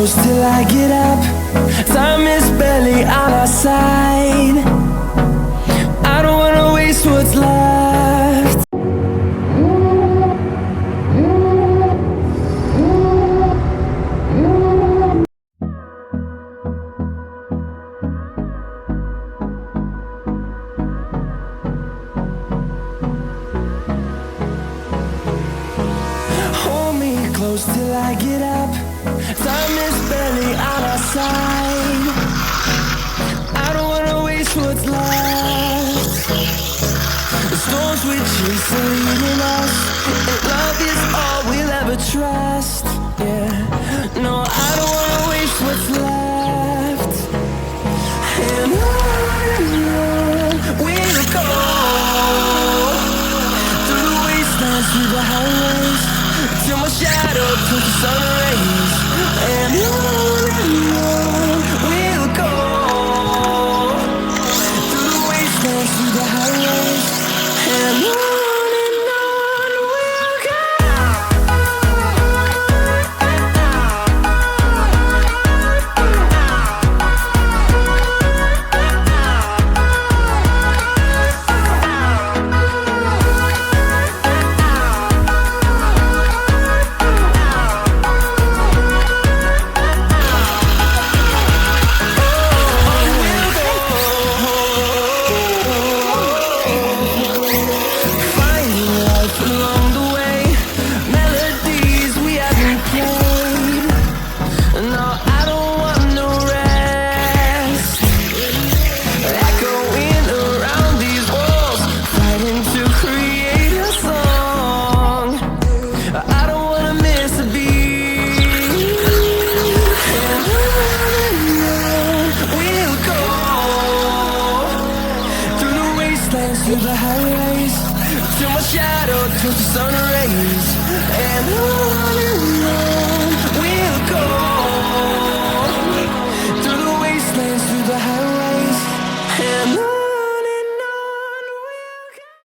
close till I get up. Time is barely on our side. I don't wanna waste what's left. Hold me close till I get up. Time is barely on our side. I don't wanna waste what's left. The storms we chase are leading us, and love is all we'll ever trust. Yeah, no, I don't wanna waste what's left. And on we'll go, through the wastelands, through the highways, till my shadow turns to sun rays. And on we'll go, through the wastelands, through the highways, and on we'll go. Through the highways, till my shadow turns to sun rays, and on